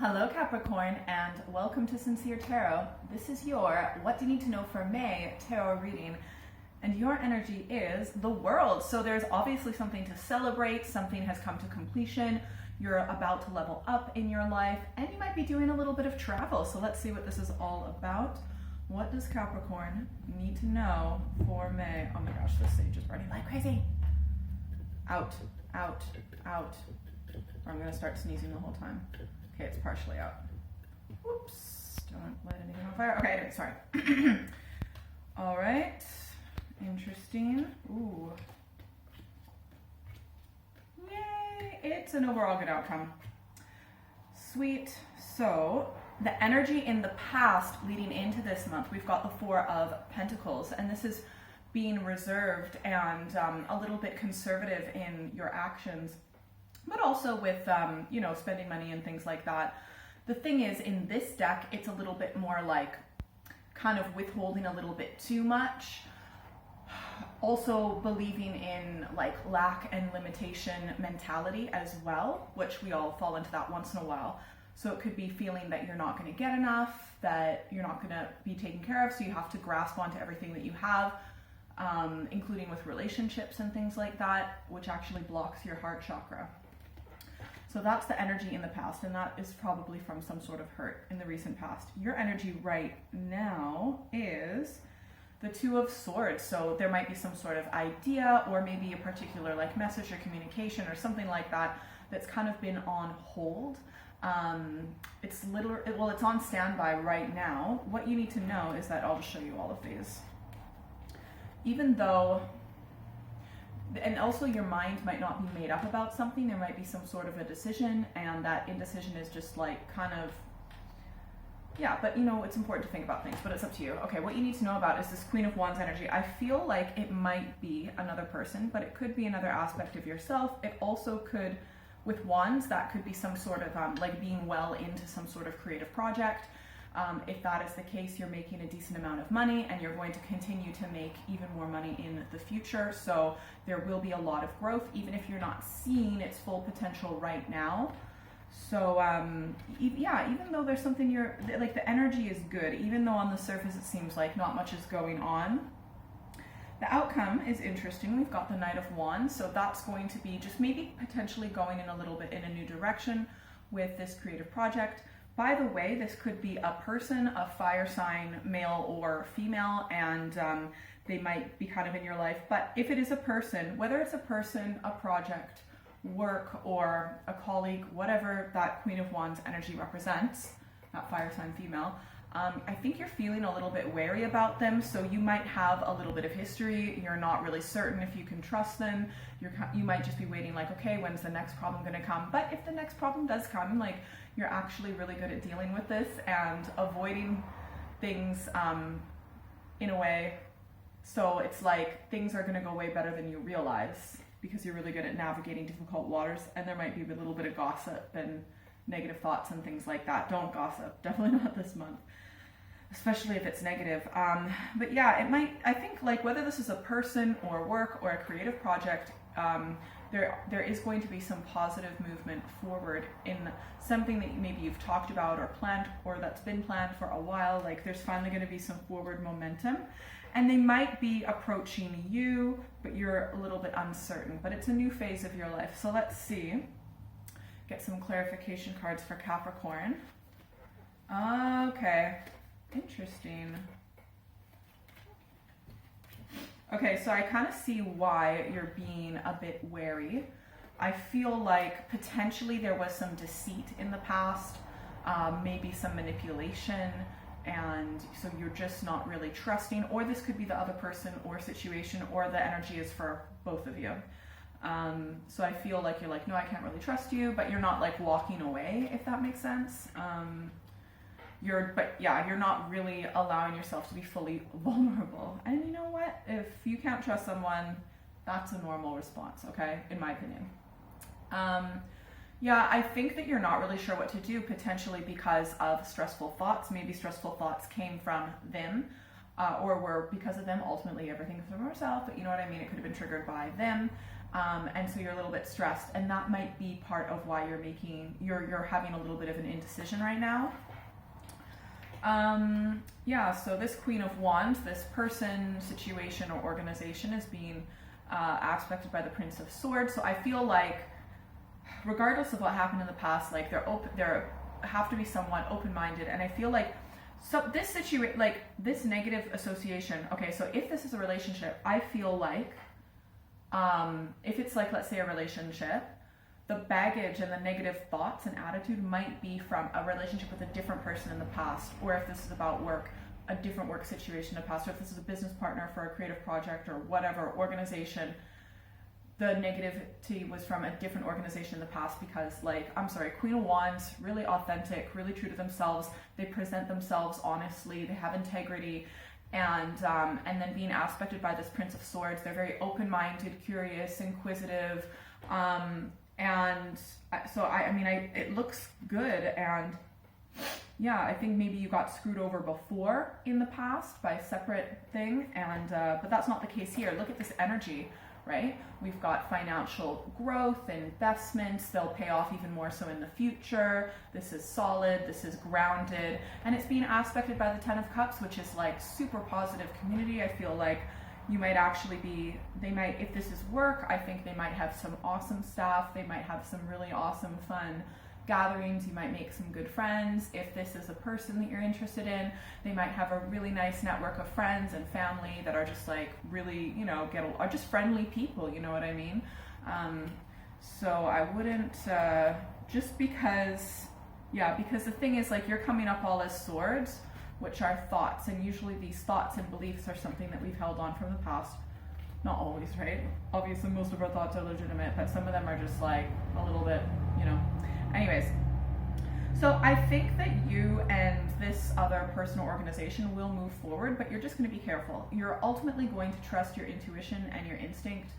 Hello Capricorn, and welcome to Sincere Tarot. This is your What Do You Need to Know for May tarot reading, and your energy is the world. So there's obviously something to celebrate, something has come to completion, you're about to level up in your life, and you might be doing a little bit of travel. So let's see what this is all about. What does Capricorn need to know for May? Oh my gosh, this stage is burning like crazy. Out, out, out. Or I'm gonna start sneezing the whole time. Okay, it's partially out. Whoops, don't let anything on fire. Okay, anyway, sorry. All right, interesting. Ooh. Yay, it's an overall good outcome. Sweet. So the energy in the past leading into this month, we've got the Four of Pentacles, and this is being reserved and a little bit conservative in your actions, but also with, spending money and things like that. The thing is, in this deck, it's a little bit more like kind of withholding a little bit too much. Also believing in like lack and limitation mentality as well, which we all fall into that once in a while. So it could be feeling that you're not going to get enough, that you're not going to be taken care of, so you have to grasp onto everything that you have, including with relationships and things like that, which actually blocks your heart chakra. So that's the energy in the past, and that is probably from some sort of hurt in the recent past. Your energy right now is the Two of Swords. So there might be some sort of idea or maybe a particular like message or communication or something like that that's kind of been on hold. It's on standby right now. What you need to know is that I'll just show you all of these. Even though, and also your mind might not be made up about something, there might be some sort of a decision, and that indecision is just like kind of, yeah, but it's important to think about things, but it's up to you. Okay, what you need to know about is this Queen of Wands energy. I feel like it might be another person, but it could be another aspect of yourself. It also could, with Wands, that could be some sort of like being well into some sort of creative project. If that is the case, you're making a decent amount of money and you're going to continue to make even more money in the future. So there will be a lot of growth, even if you're not seeing its full potential right now. So even though there's something like the energy is good, even though on the surface it seems like not much is going on, the outcome is interesting. We've got the Knight of Wands, so that's going to be just maybe potentially going in a little bit in a new direction with this creative project. By the way, this could be a person, a fire sign, male or female, and they might be kind of in your life. But if it is a person, whether it's a person, a project, work, or a colleague, whatever that Queen of Wands energy represents, that fire sign female, I think you're feeling a little bit wary about them. So you might have a little bit of history. You're not really certain if you can trust them. You might just be waiting like, okay, when's the next problem going to come? But if the next problem does come, like, you're actually really good at dealing with this and avoiding things in a way. So it's like things are going to go way better than you realize because you're really good at navigating difficult waters, and there might be a little bit of gossip and negative thoughts and things like that. Don't gossip. Definitely not this month, especially if it's negative. But yeah, it might, I think, like whether this is a person or work or a creative project, there is going to be some positive movement forward in something that maybe you've talked about or planned, or that's been planned for a while. Like there's finally going to be some forward momentum, and they might be approaching you, but you're a little bit uncertain. But it's a new phase of your life. So let's see. Get some clarification cards for Capricorn. Okay, interesting. Okay, so I kind of see why you're being a bit wary. I feel like potentially there was some deceit in the past, maybe some manipulation, and so you're just not really trusting, or this could be the other person or situation, or the energy is for both of you. So I feel like you're like, no, I can't really trust you, but you're not like walking away, if that makes sense. You're not really allowing yourself to be fully vulnerable. And you know what? If you can't trust someone, that's a normal response, okay? In my opinion. I think that you're not really sure what to do, potentially because of stressful thoughts. Maybe stressful thoughts came from them, or were because of them. Ultimately, everything is from ourselves, but you know what I mean? It could have been triggered by them. And so you're a little bit stressed, and that might be part of why you're having a little bit of an indecision right now. Yeah, so this Queen of Wands, this person, situation, or organization is being aspected by the Prince of Swords. So I feel like, regardless of what happened in the past, like there have to be somewhat open-minded, and I feel like this negative association. Okay, so if this is a relationship, I feel like if it's like, let's say, a relationship, the baggage and the negative thoughts and attitude might be from a relationship with a different person in the past, or if this is about work, a different work situation in the past, or if this is a business partner for a creative project or whatever organization, the negativity was from a different organization in the past because, Queen of Wands, really authentic, really true to themselves. They present themselves honestly, they have integrity, and then being aspected by this Prince of Swords, they're very open-minded, curious, inquisitive, and so it looks good. And yeah, I think maybe you got screwed over before in the past by a separate thing, and but that's not the case here. Look at this energy, right? We've got financial growth, investments, they'll pay off even more so in the future. This is solid, this is grounded, and it's being aspected by the Ten of Cups, which is like super positive community. I feel like you might actually if this is work, I think they might have some awesome staff, they might have some really awesome fun gatherings, you might make some good friends. If this is a person that you're interested in, they might have a really nice network of friends and family that are just like really, are just friendly people, you know what I mean? So I wouldn't, because the thing is, like, you're coming up all as swords, which are thoughts, and usually these thoughts and beliefs are something that we've held on from the past. Not always, right? Obviously most of our thoughts are legitimate, but some of them are just like a little bit, Anyways, so I think that you and this other person or organization will move forward, but you're just going to be careful. You're ultimately going to trust your intuition and your instinct.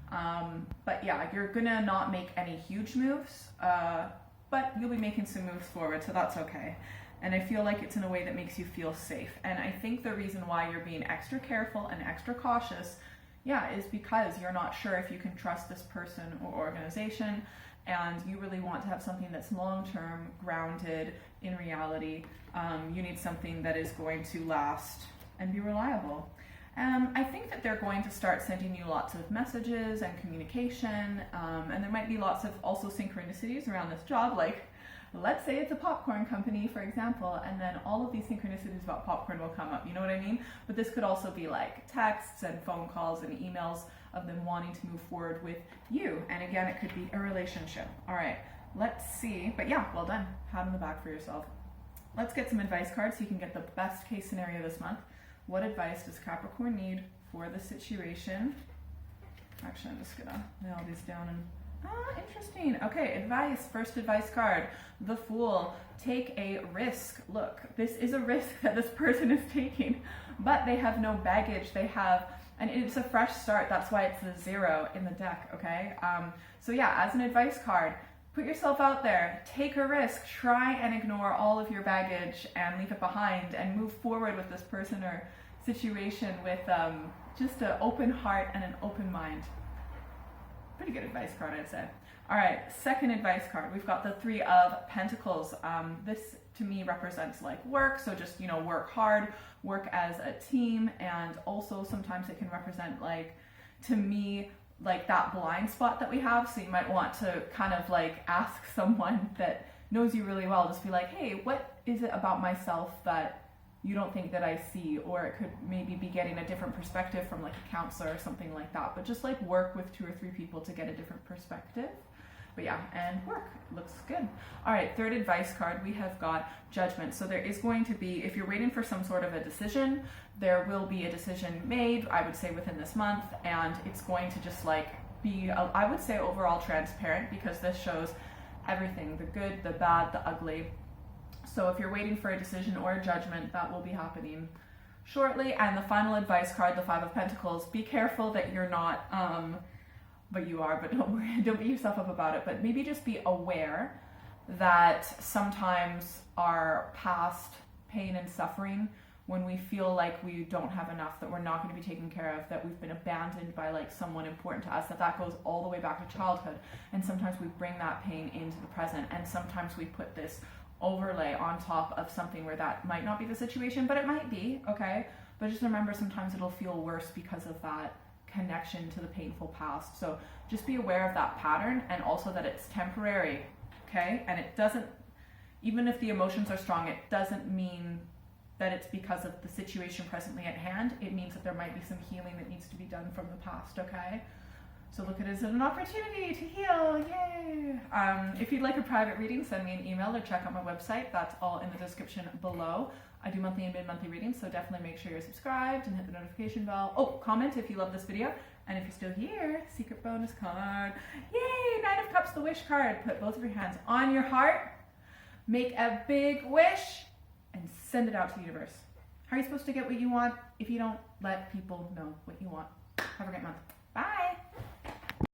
But yeah, you're going to not make any huge moves, but you'll be making some moves forward, so that's okay. And I feel like it's in a way that makes you feel safe. And I think the reason why you're being extra careful and extra cautious, is because you're not sure if you can trust this person or organization, and you really want to have something that's long-term, grounded in reality. You need something that is going to last and be reliable. I think that they're going to start sending you lots of messages and communication, and there might be lots of also synchronicities around this job, like let's say it's a popcorn company, for example, and then all of these synchronicities about popcorn will come up, you know what I mean? But this could also be like texts and phone calls and emails of them wanting to move forward with you. And again, it could be a relationship. All right, let's see. But yeah, well done. Pat on the back for yourself. Let's get some advice cards so you can get the best case scenario this month. What advice does Capricorn need for the situation? Actually, I'm just gonna lay all these down and interesting. Okay, advice. First advice card, the Fool. Take a risk. Look, this is a risk that this person is taking, but they have no baggage. They have, and it's a fresh start. That's why it's the 0 in the deck, okay? So yeah, as an advice card, put yourself out there, take a risk, try and ignore all of your baggage and leave it behind and move forward with this person or situation with just an open heart and an open mind. Pretty good advice card, I'd say. All right, second advice card. We've got the 3 of Pentacles. This to me represents like work. So just, work hard, work as a team. And also sometimes it can represent like, to me, like that blind spot that we have. So you might want to kind of like ask someone that knows you really well, just be like, hey, what is it about myself that you don't think that I see? Or it could maybe be getting a different perspective from like a counselor or something like that. But just like work with 2 or 3 people to get a different perspective. But yeah, and work. Looks good. All right, third advice card, we have got Judgment. So there is going to be, if you're waiting for some sort of a decision, there will be a decision made, I would say within this month, and it's going to just like be, I would say overall transparent, because this shows everything, the good, the bad, the ugly. So if you're waiting for a decision or a judgment, that will be happening shortly. And the final advice card, the 5 of Pentacles, be careful that you're not, but you are, but don't worry, don't beat yourself up about it, but maybe just be aware that sometimes our past pain and suffering when we feel like we don't have enough, that we're not going to be taken care of, that we've been abandoned by like someone important to us, that goes all the way back to childhood. And sometimes we bring that pain into the present, and sometimes we put this overlay on top of something where that might not be the situation, but it might be, okay? But just remember, sometimes it'll feel worse because of that connection to the painful past. So just be aware of that pattern, and also that it's temporary, okay? And it doesn't, even if the emotions are strong, it doesn't mean that it's because of the situation presently at hand. It means that there might be some healing that needs to be done from the past, okay? So look at it as an opportunity to heal, yay! If you'd like a private reading, send me an email or check out my website. That's all in the description below. I do monthly and mid-monthly readings, so definitely make sure you're subscribed and hit the notification bell. Oh, comment if you love this video. And if you're still here, secret bonus card. Yay, Nine of Cups, the wish card. Put both of your hands on your heart, make a big wish, and send it out to the universe. How are you supposed to get what you want if you don't let people know what you want? Have a great month. Bye.